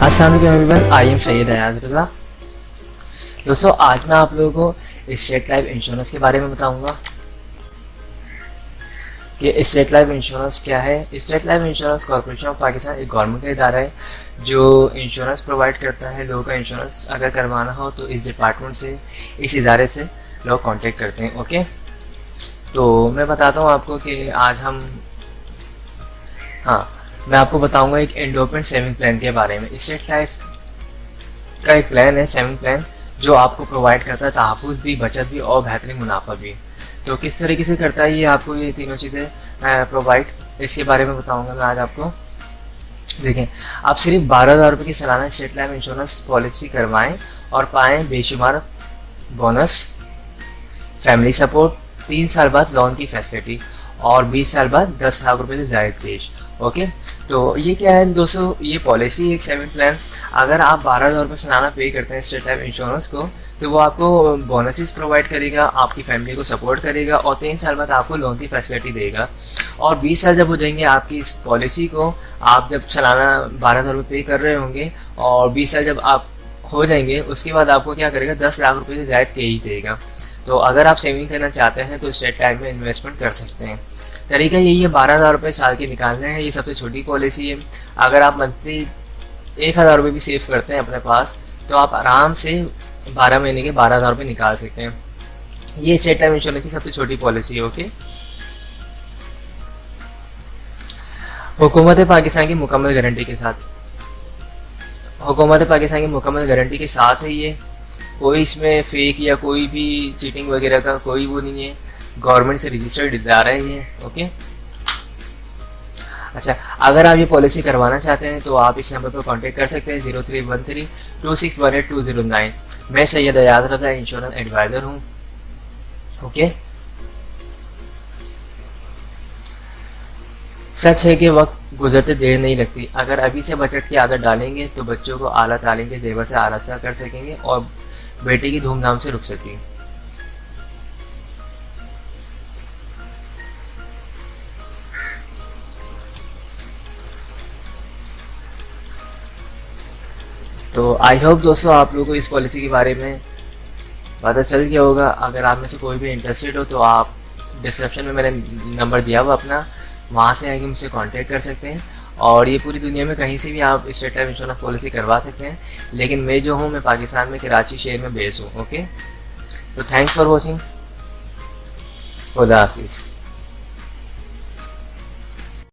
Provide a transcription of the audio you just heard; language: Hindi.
अस्सलाम वालेकुम everyone, I am Syed Ayaz Raza. दोस्तों, आज मैं आप लोगों को स्टेट लाइफ इंश्योरेंस के बारे में बताऊंगा कि स्टेट लाइफ इंश्योरेंस क्या है। State life insurance corporation of Pakistan एक गवर्नमेंट का इदारा है जो इंश्योरेंस प्रोवाइड करता है। लोगों का इंश्योरेंस अगर करवाना हो तो इस डिपार्टमेंट से, इस इदारे से लोग कांटेक्ट करते हैं। ओके, तो मैं बताता हूँ आपको कि आज मैं आपको बताऊंगा एक एंडोमेंट सेविंग प्लान के बारे में। स्टेट लाइफ का एक प्लान है, सेविंग प्लान, जो आपको प्रोवाइड करता है तहफ़्फ़ुज़ भी, बचत भी और बेहतरीन मुनाफा भी। तो किस तरीके से करता है ये आपको, ये तीनों चीज़ें प्रोवाइड, इसके बारे में बताऊंगा मैं आज आपको। देखें, आप सिर्फ 12,000 रुपये की सालाना स्टेट लाइफ इंश्योरेंस पॉलिसी करवाएं और पाएँ बेशुमार बोनस, फैमिली सपोर्ट, 3 साल बाद लोन की फैसिलिटी और 20 साल बाद 10 लाख रुपए से जायद कैश। ओके, तो ये क्या है दोस्तों, ये पॉलिसी एक सेविंग प्लान। अगर आप 12,000 रुपये सालाना पे करते हैं स्टेट लाइफ इंश्योरेंस को, तो वो आपको बोनसेस प्रोवाइड करेगा, आपकी फैमिली को सपोर्ट करेगा और 3 साल बाद आपको लोन की फैसिलिटी देगा। और 20 साल जब हो जाएंगे आपकी इस पॉलिसी को, आप जब सालाना 12,000 रुपये पे कर रहे होंगे और 20 साल जब आप हो जाएंगे, उसके बाद आपको क्या करेगा, 10 लाख रुपये से जायद के ही देगा। तो अगर आप सेविंग करना चाहते हैं तो स्टेट लाइफ में इन्वेस्टमेंट कर सकते हैं। तरीका यही है, 12,000 रुपये साल के निकालने हैं। ये सबसे छोटी पॉलिसी है। अगर आप मंथली 1,000 रुपये भी सेव करते हैं अपने पास, तो आप आराम से 12 महीने के 12,000 रुपये निकाल सकते हैं। ये स्टेट लाइफ इंश्योरेंस की सबसे छोटी पॉलिसी है। ओके, हुकूमत पाकिस्तान की मुकम्मल गारंटी के साथ, हुकूमत पाकिस्तान की मुकम्मल गारंटी के साथ है ये। कोई इसमें फेक या कोई भी चीटिंग वगैरह का कोई वो नहीं है। गवर्नमेंट से रजिस्टर्ड इदारा है ये। ओके, अच्छा, अगर आप ये पॉलिसी करवाना चाहते हैं तो आप इस नंबर पर कांटेक्ट कर सकते हैं, 031326182009। मैं सैयद अयाज रज़ा, इंश्योरेंस एडवाइज़र हूँ। ओके, सच है कि वक्त गुजरते देर नहीं लगती। अगर अभी से बचत की आदत डालेंगे तो बच्चों को आला तालीम के जेवर से आरास्ता कर सकेंगे और बेटी की धूमधाम से रुक सकेंगे। तो आई होप दोस्तों आप लोगों को इस पॉलिसी के बारे में पता चल गया होगा। अगर आप में से कोई भी इंटरेस्टेड हो तो आप डिस्क्रिप्शन में मैंने नंबर दिया हुआ अपना, वहाँ से आके मुझसे कांटेक्ट कर सकते हैं। और ये पूरी दुनिया में कहीं से भी आप स्टेट लाइफ इंश्योरेंस पॉलिसी करवा सकते हैं, लेकिन मैं जो हूँ, मैं पाकिस्तान में कराची शहर में बेस हूँ। ओके, तो थैंक्स फॉर वॉचिंग। खुदा हाफिज़।